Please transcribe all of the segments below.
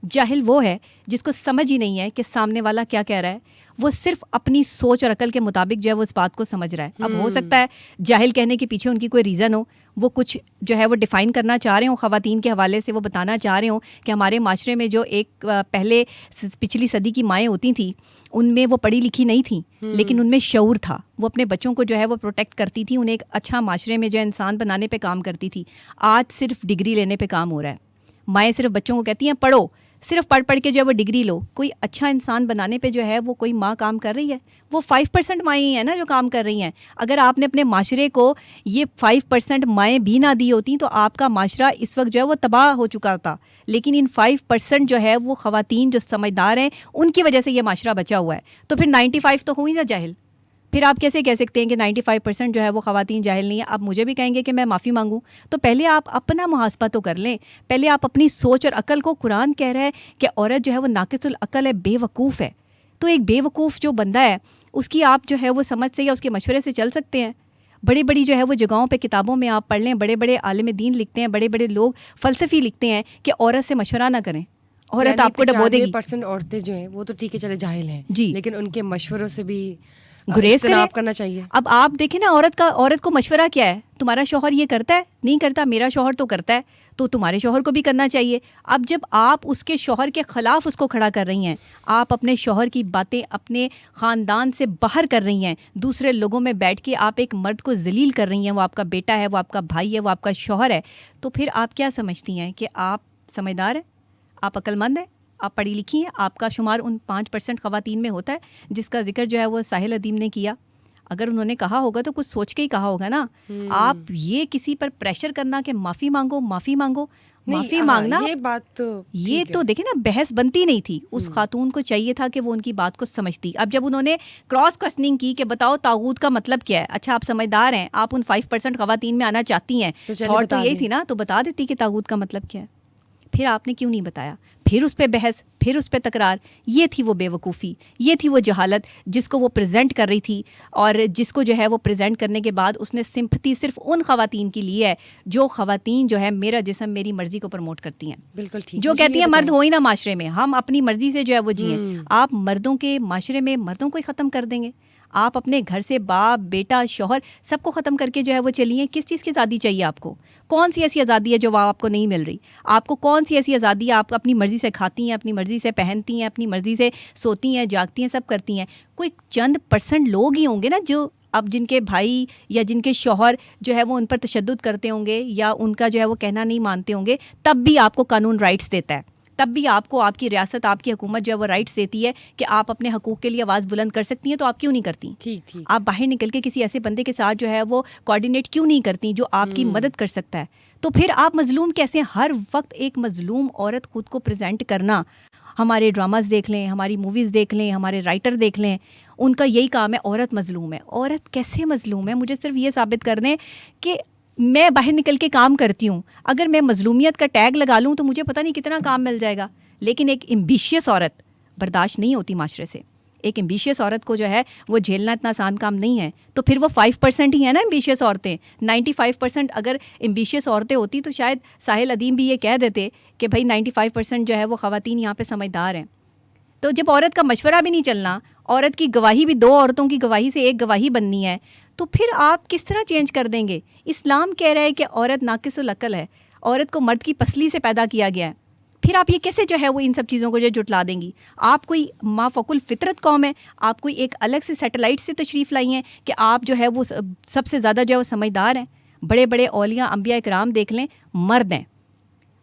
جاہل وہ ہے جس کو سمجھ ہی نہیں ہے کہ سامنے والا کیا کہہ رہا ہے، وہ صرف اپنی سوچ اور عقل کے مطابق جو ہے وہ اس بات کو سمجھ رہا ہے. اب ہو سکتا ہے جاہل کہنے کے پیچھے ان کی کوئی ریزن ہو، وہ کچھ جو ہے وہ ڈیفائن کرنا چاہ رہے ہوں خواتین کے حوالے سے، وہ بتانا چاہ رہے ہوں کہ ہمارے معاشرے میں جو ایک پہلے پچھلی صدی کی مائیں ہوتی تھیں ان میں وہ پڑھی لکھی نہیں تھیں لیکن ان میں شعور تھا، وہ اپنے بچوں کو جو ہے وہ پروٹیکٹ کرتی تھی، انہیں ایک اچھا معاشرے میں جو ہے انسان بنانے پہ کام کرتی تھی. آج صرف ڈگری لینے پہ کام ہو رہا ہے. مائیں صرف بچوں کو کہتی ہیں پڑھو، صرف پڑھ کے جو ہے وہ ڈگری لو. کوئی اچھا انسان بنانے پہ جو ہے وہ کوئی ماں کام کر رہی ہے؟ وہ 5% مائیں ہی ہیں نا جو کام کر رہی ہیں. اگر آپ نے اپنے معاشرے کو یہ 5% مائیں بھی نہ دی ہوتی تو آپ کا معاشرہ اس وقت جو ہے وہ تباہ ہو چکا ہوتا. لیکن ان 5% جو ہے وہ خواتین جو سمجھدار ہیں ان کی وجہ سے یہ معاشرہ بچا ہوا ہے. تو پھر 95 تو ہوئی نا جاہل. پھر آپ کیسے کہہ سکتے ہیں کہ 95% جو ہے وہ خواتین جاہل نہیں ہیں؟ آپ مجھے بھی کہیں گے کہ میں معافی مانگوں، تو پہلے آپ اپنا محاسبہ تو کر لیں. پہلے آپ اپنی سوچ اور عقل کو، قرآن کہہ رہا ہے کہ عورت جو ہے وہ ناقص العقل ہے، بے وقوف ہے. تو ایک بے وقوف جو بندہ ہے اس کی آپ جو ہے وہ سمجھ سے یا اس کے مشورے سے چل سکتے ہیں؟ بڑی بڑی جو ہے وہ جگہوں پہ کتابوں میں آپ پڑھ لیں، بڑے بڑے عالم دین لکھتے ہیں، بڑے بڑے لوگ فلسفی لکھتے ہیں کہ عورت سے مشورہ نہ کریں، عورت آپ کو ڈبو دے گی. 95% عورتیں جو ہیں وہ تو ٹھیک ہے چلے جاہل ہیں جی، لیکن ان کے مشوروں سے بھی گریز اجتناب کرنا چاہیے. اب آپ دیکھیں نا عورت کو مشورہ کیا ہے؟ تمہارا شوہر یہ کرتا ہے؟ نہیں کرتا. میرا شوہر تو کرتا ہے، تو تمہارے شوہر کو بھی کرنا چاہیے. اب جب آپ اس کے شوہر کے خلاف اس کو کھڑا کر رہی ہیں، آپ اپنے شوہر کی باتیں اپنے خاندان سے باہر کر رہی ہیں، دوسرے لوگوں میں بیٹھ کے آپ ایک مرد کو ذلیل کر رہی ہیں، وہ آپ کا بیٹا ہے، وہ آپ کا بھائی ہے، وہ آپ کا شوہر ہے، تو پھر آپ کیا سمجھتی ہیں کہ آپ سمجھدار ہیں، آپ عقل مند ہیں، آپ پڑھی لکھی ہیں؟ آپ کا شمار ان 5% خواتین میں ہوتا ہے جس کا ذکر جو ہے وہ ساحل ادیم نے کیا. اگر انہوں نے کہا ہوگا تو کچھ سوچ کے ہی کہا ہوگا نا. آپ یہ کسی پر پریشر کرنا کہ معافی مانگو معافی مانگو، معافی مانگنا یہ بات یہ تو دیکھیں نا بحث بنتی نہیں تھی. اس خاتون کو چاہیے تھا کہ وہ ان کی بات کو سمجھتی. اب جب انہوں نے کراس کوسچننگ کی کہ بتاؤ طاغوت کا مطلب کیا ہے، اچھا آپ سمجھدار ہیں، آپ ان 5% خواتین میں آنا چاہتی ہیں، تھاٹ تو یہی تھی نا، تو بتا دیتی کہ طاغوت کا مطلب کیا ہے. پھر آپ نے کیوں نہیں بتایا؟ پھر اس پہ بحث، پھر اس پہ تکرار. یہ تھی وہ بے وقوفی، یہ تھی وہ جہالت جس کو وہ پریزنٹ کر رہی تھی، اور جس کو جو ہے وہ پریزنٹ کرنے کے بعد اس نے سمپتھی صرف ان خواتین کی لی ہے جو خواتین جو ہے میرا جسم میری مرضی کو پروموٹ کرتی ہیں. بالکل ٹھیک، جو کہتی ہیں مرد ہو ہی نا معاشرے میں، ہم اپنی مرضی سے جو ہے وہ جئیں. آپ مردوں کے معاشرے میں مردوں کو ہی ختم کر دیں گے. آپ اپنے گھر سے باپ بیٹا شوہر سب کو ختم کر کے جو ہے وہ چلیے. کس چیز کی آزادی چاہیے آپ کو؟ کون سی ایسی آزادی ہے جو آپ کو نہیں مل رہی؟ آپ کو کون سی ایسی آزادی ہے؟ آپ اپنی مرضی سے کھاتی ہیں، اپنی مرضی سے پہنتی ہیں، اپنی مرضی سے سوتی ہیں، جاگتی ہیں، سب کرتی ہیں. کوئی چند % لوگ ہی ہوں گے نا جو اب جن کے بھائی یا جن کے شوہر جو ہے وہ ان پر تشدد کرتے ہوں گے یا ان کا جو ہے وہ کہنا نہیں مانتے ہوں گے، تب بھی آپ کو قانون رائٹس دیتا ہے، تب بھی آپ کو آپ کی ریاست، آپ کی حکومت جو ہے وہ رائٹس دیتی ہے کہ آپ اپنے حقوق کے لیے آواز بلند کر سکتی ہیں. تو آپ کیوں نہیں کرتی؟ ٹھیک آپ باہر نکل کے کسی ایسے بندے کے ساتھ جو ہے وہ کوآرڈینیٹ کیوں نہیں کرتی جو آپ کی مدد کر سکتا ہے؟ تو پھر آپ مظلوم کیسے؟ ہر وقت ایک مظلوم عورت خود کو پریزنٹ کرنا. ہمارے ڈراماز دیکھ لیں، ہماری موویز دیکھ لیں، ہمارے رائٹر دیکھ لیں، ان کا یہی کام ہے عورت مظلوم ہے. عورت کیسے مظلوم ہے؟ مجھے صرف یہ ثابت کر دیں کہ میں باہر نکل کے کام کرتی ہوں، اگر میں مظلومیت کا ٹیگ لگا لوں تو مجھے پتہ نہیں کتنا کام مل جائے گا. لیکن ایک ایمبیشیس عورت برداشت نہیں ہوتی معاشرے سے. ایک ایمبیشیس عورت کو جو ہے وہ جھیلنا اتنا آسان کام نہیں ہے. تو پھر وہ 5% ہی ہیں نا ایمبیشیس عورتیں. 95% اگر ایمبیشیس عورتیں ہوتی تو شاید ساحل ادیم بھی یہ کہہ دیتے کہ بھائی 95% جو ہے وہ خواتین یہاں پہ سمجھدار ہیں. تو جب عورت کا مشورہ بھی نہیں چلنا، عورت کی گواہی بھی 2 عورتوں کی گواہی سے ایک گواہی بننی ہے، تو پھر آپ کس طرح چینج کر دیں گے؟ اسلام کہہ رہا ہے کہ عورت ناقص العقل ہے، عورت کو مرد کی پسلی سے پیدا کیا گیا ہے. پھر آپ یہ کیسے جو ہے وہ ان سب چیزوں کو جو جٹلا دیں گی؟ آپ کوئی مافوق الفطرت قوم ہے، آپ کوئی ایک الگ سے سیٹلائٹ سے تشریف لائی ہیں کہ آپ جو ہے وہ سب سے زیادہ جو ہے وہ سمجھدار ہیں. بڑے بڑے اولیاء انبیاء اکرام دیکھ لیں، مرد ہیں.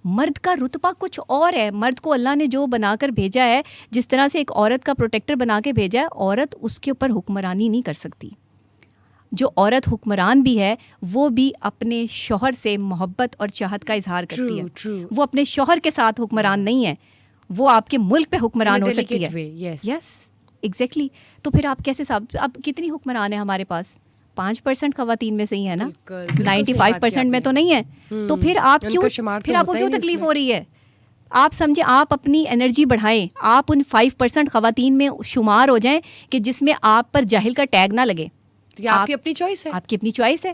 مرد کا رتبہ کچھ اور ہے. مرد کو اللہ نے جو بنا کر بھیجا ہے، جس طرح سے ایک عورت کا پروٹیکٹر بنا کے بھیجا ہے، عورت اس کے اوپر حکمرانی نہیں کر سکتی. جو عورت حکمران بھی ہے وہ بھی اپنے شوہر سے محبت اور چاہت کا اظہار کرتی ہے. وہ اپنے شوہر کے ساتھ حکمران نہیں ہے، وہ آپ کے ملک پہ حکمران ہو سکتی ہے. Yes exactly. تو پھر آپ کیسے اب کتنی حکمران ہے ہمارے پاس؟ 5% خواتین میں سے ہی ہے نا، 95% میں تو نہیں ہے. تو پھر آپ کیوں تکلیف ہو رہی ہے؟ آپ سمجھیں، آپ اپنی انرجی بڑھائیں، آپ ان 5% خواتین میں شمار ہو جائیں کہ جس میں آپ پر جاہل کا ٹیگ نہ لگے. آپ کی اپنی چوائس ہے، آپ کی اپنی چوائس ہے.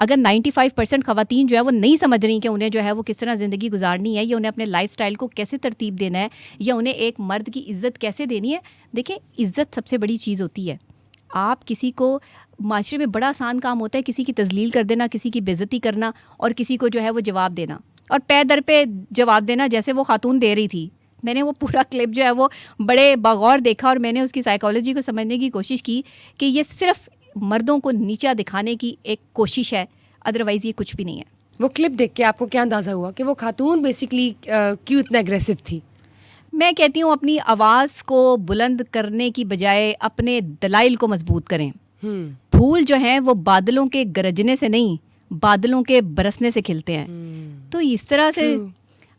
اگر 95% خواتین جو ہے وہ نہیں سمجھ رہی کہ انہیں جو ہے وہ کس طرح زندگی گزارنی ہے، یا انہیں اپنے لائف سٹائل کو کیسے ترتیب دینا ہے، یا انہیں ایک مرد کی عزت کیسے دینی ہے. دیکھیں عزت سب سے بڑی چیز ہوتی ہے. آپ کسی کو معاشرے میں بڑا آسان کام ہوتا ہے کسی کی تذلیل کر دینا، کسی کی بے عزتی کرنا، اور کسی کو جو ہے وہ جواب دینا، اور پے در پہ جواب دینا جیسے وہ خاتون دے رہی تھی. میں نے وہ پورا کلپ جو ہے وہ بڑے بغور دیکھا، اور میں نے اس کی سائیکالوجی کو سمجھنے کی کوشش کی کہ یہ صرف مردوں کو نیچا دکھانے کی ایک کوشش ہے، ادروائز یہ کچھ بھی نہیں ہے. وہ کلپ دیکھ کے آپ کو کیا اندازہ ہوا کہ وہ خاتون بیسکلی کیوں اتنا اگریسو تھی؟ میں کہتی ہوں اپنی آواز کو بلند کرنے کی بجائے اپنے دلائل کو مضبوط کریں. پھول جو ہیں وہ بادلوں کے گرجنے سے نہیں، بادلوں کے برسنے سے کھلتے ہیں. تو اس طرح سے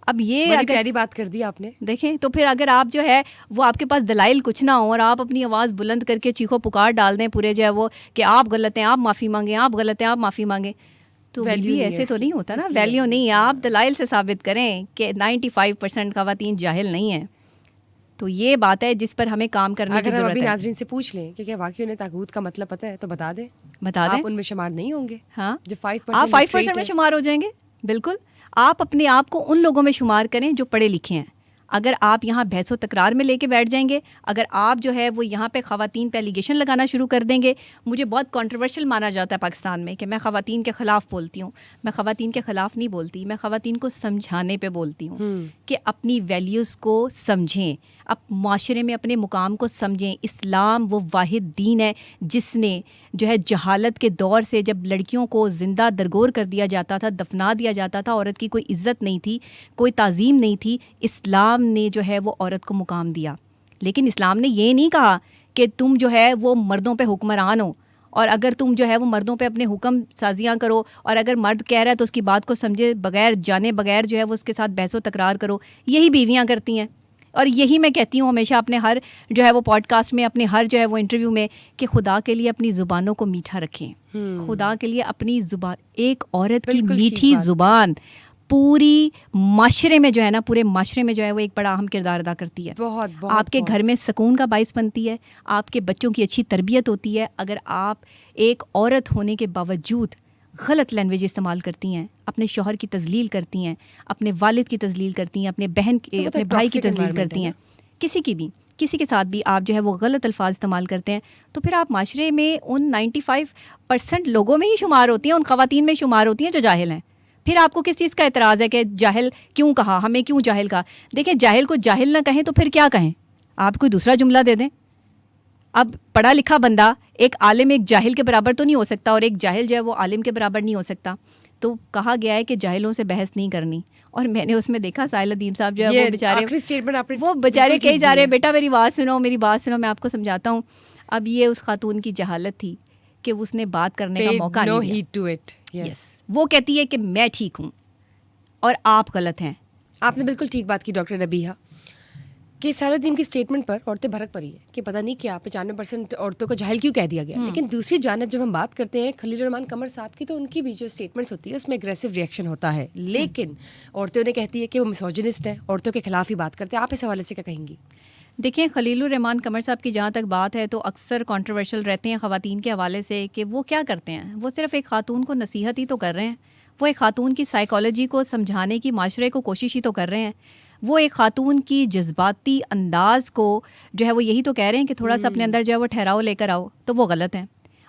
اب یہ بڑی پیاری بات کر دی آپ نے. دیکھیں تو پھر اگر آپ جو ہے وہ آپ کے پاس دلائل کچھ نہ ہوں، اور آپ اپنی آواز بلند کر کے چیخو پکار ڈال دیں پورے جو ہے وہ کہ آپ غلط ہیں، آپ معافی مانگیں، آپ غلط ہیں، آپ معافی مانگیں، تو بھی ایسے تو نہیں ہوتا نا. ویلیو نہیں ہے. آپ دلائل سے ثابت کریں کہ 95% خواتین جاہل نہیں ہیں. تو یہ بات ہے جس پر ہمیں کام کرنے کی ضرورت ہے. اگر ہم ابھی ناظرین سے پوچھ لیں کہ کیا واقعی انہیں طاغوت کا مطلب پتہ ہے تو بتا دیں. آپ ان میں شمار نہیں ہوں گے. ہاں جو 5% آپ 5% میں شمار ہو جائیں گے. بالکل آپ اپنے آپ کو ان لوگوں میں شمار کریں جو پڑھے لکھے ہیں. اگر آپ یہاں بحث و تکرار میں لے کے بیٹھ جائیں گے، اگر آپ جو ہے وہ یہاں پہ خواتین پہ ایلیگیشن لگانا شروع کر دیں گے. مجھے بہت کنٹروورشل مانا جاتا ہے پاکستان میں کہ میں خواتین کے خلاف بولتی ہوں. میں خواتین کے خلاف نہیں بولتی، میں خواتین کو سمجھانے پہ بولتی ہوں کہ اپنی ویلیوز کو سمجھیں، اب معاشرے میں اپنے مقام کو سمجھیں. اسلام وہ واحد دین ہے جس نے جو ہے جہالت کے دور سے، جب لڑکیوں کو زندہ درگور کر دیا جاتا تھا، دفنا دیا جاتا تھا، عورت کی کوئی عزت نہیں تھی، کوئی تعظیم نہیں تھی، اسلام نے جو ہے وہ عورت کو مقام دیا. لیکن اسلام نے یہ نہیں کہا کہ تم جو ہے وہ مردوں پہ حکمران ہو، اور اگر تم جو ہے وہ مردوں پہ اپنے حکم سازیاں کرو، اور اگر مرد کہہ رہا ہے تو اس کی بات کو سمجھے بغیر، جانے بغیر جو ہے وہ اس کے ساتھ بحث و تکرار کرو. یہی بیویاں کرتی ہیں. اور یہی میں کہتی ہوں ہمیشہ اپنے ہر جو ہے وہ پوڈ کاسٹ میں، اپنے ہر جو ہے وہ انٹرویو میں، کہ خدا کے لیے اپنی زبانوں کو میٹھا رکھیں. خدا کے لیے اپنی زبان، ایک عورت کی میٹھی زبان پوری معاشرے میں جو ہے نا، پورے معاشرے میں جو ہے وہ ایک بڑا اہم کردار ادا کرتی ہے. آپ کے گھر میں سکون کا باعث بنتی ہے، آپ کے بچوں کی اچھی تربیت ہوتی ہے. اگر آپ ایک عورت ہونے کے باوجود غلط لینگویج استعمال کرتی ہیں، اپنے شوہر کی تذلیل کرتی ہیں، اپنے والد کی تذلیل کرتی ہیں، اپنے بہن اپنے بھائی کی تذلیل کرتی ہیں، کسی کے ساتھ بھی آپ جو ہے وہ غلط الفاظ استعمال کرتے ہیں، تو پھر آپ معاشرے میں ان 95% لوگوں میں ہی شمار ہوتی ہیں، ان خواتین میں شمار ہوتی ہیں جو جاہل ہیں. پھر آپ کو کس چیز کا اعتراض ہے کہ جاہل کیوں کہا، ہمیں کیوں جاہل کہا؟ دیکھیں جاہل کو جاہل نہ کہیں تو پھر کیا کہیں؟ آپ کوئی دوسرا جملہ دے دیں. اب پڑھا لکھا بندہ ایک عالم ایک جاہل کے برابر تو نہیں ہو سکتا، اور ایک جاہل جو ہے وہ عالم کے برابر نہیں ہو سکتا. تو کہا گیا ہے کہ جاہلوں سے بحث نہیں کرنی. اور میں نے اس میں دیکھا ساحل الدین صاحب جو ہے وہ بیچارے کہی جا رہے ہیں بیٹا میری بات سنو، میری بات سنو، میں آپ کو سمجھاتا ہوں. اب یہ اس خاتون کی جہالت تھی کہ اس نے بات کرنے کا موقع نہیں دیا. وہ کہتی ہے کہ میں ٹھیک ہوں اور آپ غلط ہیں. آپ نے بالکل ٹھیک بات کی ڈاکٹر ربیہ کہ سارے دن کی اسٹیٹمنٹ پر عورتیں بھڑک پڑی ہیں کہ پتہ نہیں کیا 95% عورتوں کو جاہل کیوں کہہ دیا گیا. لیکن دوسری جانب جب ہم بات کرتے ہیں خلیل الرحمان قمر صاحب کی، تو ان کی بھی جو اسٹیٹمنٹس ہوتی ہے اس میں اگریسو ریئیکشن ہوتا ہے. لیکن عورتیں انہیں کہتی ہے کہ وہ مسوجنسٹ ہیں، عورتوں کے خلاف ہی بات کرتے ہیں. آپ اس حوالے سے کیا کہیں گی؟ دیکھیں خلیل الرحمان قمر صاحب کی جہاں تک بات ہے تو اکثر کنٹروورشل رہتے ہیں خواتین کے حوالے سے کہ وہ کیا کرتے ہیں. وہ صرف ایک خاتون کو نصیحت ہی تو کر رہے ہیں، وہ ایک خاتون کی سائیکالوجی کو سمجھانے کی معاشرے کو کوشش ہی تو کر رہے ہیں. وہ ایک خاتون کی جذباتی انداز کو جو ہے وہ یہی تو کہہ رہے ہیں کہ تھوڑا سا اپنے اندر جو ہے وہ ٹھہراؤ لے کر آؤ. تو وہ غلط ہیں.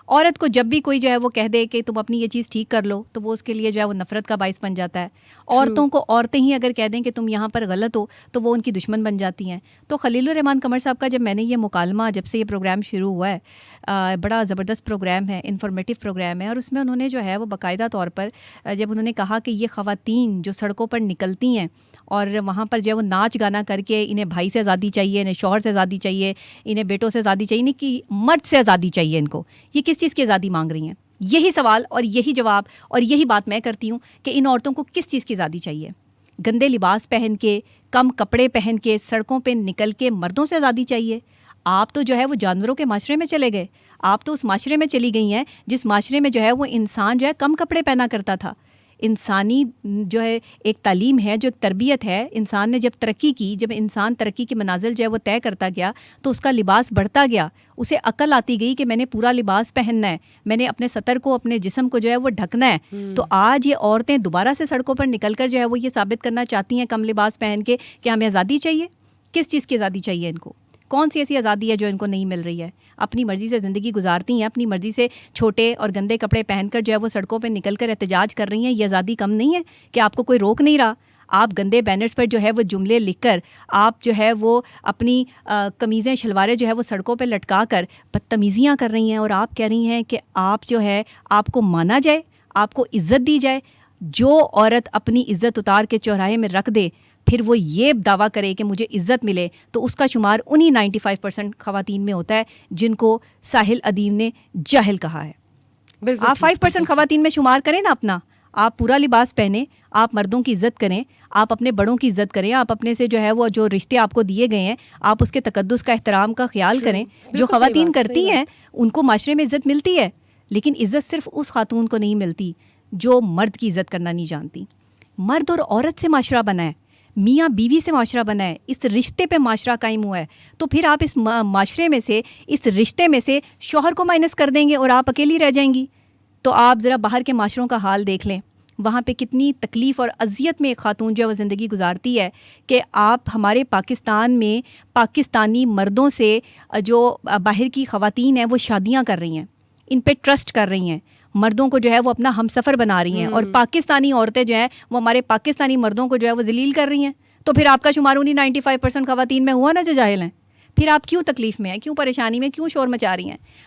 عورت کو جب بھی کوئی جو ہے وہ کہہ دے کہ تم اپنی یہ چیز ٹھیک کر لو، تو وہ اس کے لیے جو ہے وہ نفرت کا باعث بن جاتا ہے. عورتوں کو عورتیں ہی اگر کہہ دیں کہ تم یہاں پر غلط ہو تو وہ ان کی دشمن بن جاتی ہیں. تو خلیل الرحمان قمر صاحب کا جب میں نے یہ مکالمہ، جب سے یہ پروگرام شروع ہوا ہے، بڑا زبردست پروگرام ہے، انفارمیٹیو پروگرام ہے، اور اس میں انہوں نے جو ہے وہ باقاعدہ طور پر جب انہوں نے کہا کہ یہ خواتین جو سڑکوں پر نکلتی ہیں اور وہاں پر جو ہے وہ ناچ گانا کر کے انہیں بھائی سے آزادی چاہیے، انہیں شوہر سے آزادی چاہیے، انہیں بیٹوں سے آزادی چاہیے، انہیں کہ مرد سے آزادی چاہیے، ان کو یہ کس چیز کی آزادی مانگ رہی ہیں؟ یہی سوال اور یہی جواب اور یہی بات میں کرتی ہوں کہ ان عورتوں کو کس چیز کی آزادی چاہیے؟ گندے لباس پہن کے، کم کپڑے پہن کے سڑکوں پہ نکل کے مردوں سے آزادی چاہیے؟ آپ تو جو ہے وہ جانوروں کے معاشرے میں چلے گئے. آپ تو اس معاشرے میں چلی گئی ہیں جس معاشرے میں جو ہے وہ انسان جو ہے کم کپڑے پہنا کرتا تھا. انسانی جو ہے ایک تعلیم ہے, جو ایک تربیت ہے, انسان نے جب ترقی کی, جب انسان ترقی کی منازل جو ہے وہ طے کرتا گیا تو اس کا لباس بڑھتا گیا, اسے عقل آتی گئی کہ میں نے پورا لباس پہننا ہے, میں نے اپنے سطر کو, اپنے جسم کو جو ہے وہ ڈھکنا ہے. تو آج یہ عورتیں دوبارہ سے سڑکوں پر نکل کر جو ہے وہ یہ ثابت کرنا چاہتی ہیں کم لباس پہن کے کہ ہمیں آزادی چاہیے. کس چیز کی آزادی چاہیے ان کو؟ کون سی ایسی آزادی ہے جو ان کو نہیں مل رہی ہے؟ اپنی مرضی سے زندگی گزارتی ہیں, اپنی مرضی سے چھوٹے اور گندے کپڑے پہن کر جو ہے وہ سڑکوں پہ نکل کر احتجاج کر رہی ہیں. یہ آزادی کم نہیں ہے کہ آپ کو کوئی روک نہیں رہا؟ آپ گندے بینرز پر جو ہے وہ جملے لکھ کر, آپ جو ہے وہ اپنی قمیضیں شلواریں جو ہے وہ سڑکوں پہ لٹکا کر بدتمیزیاں کر رہی ہیں, اور آپ کہہ رہی ہیں کہ آپ جو ہے آپ کو مانا جائے, آپ کو عزت دی جائے. جو عورت اپنی عزت اتار کے چوراہے میں رکھ دے, پھر وہ یہ دعویٰ کرے کہ مجھے عزت ملے, تو اس کا شمار انہی 95% خواتین میں ہوتا ہے جن کو ساحل ادیم نے جاہل کہا ہے. آپ 5% خواتین میں شمار کریں نا اپنا. آپ پورا لباس پہنیں, آپ مردوں کی عزت کریں, آپ اپنے بڑوں کی عزت کریں, آپ اپنے سے جو ہے وہ جو رشتے آپ کو دیے گئے ہیں آپ اس کے تقدس کا احترام کا خیال کریں. جو خواتین کرتی ہیں ان کو معاشرے میں عزت ملتی ہے, لیکن عزت صرف اس خاتون کو نہیں ملتی جو مرد کی عزت کرنا نہیں جانتی. مرد اور عورت سے معاشرہ بنا ہے, میاں بیوی سے معاشرہ بنا ہے, اس رشتے پہ معاشرہ قائم ہوا ہے. تو پھر آپ اس معاشرے میں سے, اس رشتے میں سے شوہر کو مائنس کر دیں گے اور آپ اکیلی رہ جائیں گی. تو آپ ذرا باہر کے معاشروں کا حال دیکھ لیں, وہاں پہ کتنی تکلیف اور اذیت میں ایک خاتون جو ہے وہ زندگی گزارتی ہے. کہ آپ ہمارے پاکستان میں پاکستانی مردوں سے جو باہر کی خواتین ہیں وہ شادیاں کر رہی ہیں, ان پہ ٹرسٹ کر رہی ہیں, مردوں کو جو ہے وہ اپنا ہم سفر بنا رہی ہیں, اور پاکستانی عورتیں جو ہیں وہ ہمارے پاکستانی مردوں کو جو ہے وہ ذلیل کر رہی ہیں. تو پھر آپ کا شمار انہی 95% خواتین میں ہوا نا جو جاہل ہیں. پھر آپ کیوں تکلیف میں ہیں, کیوں پریشانی میں, کیوں شور مچا رہی ہیں؟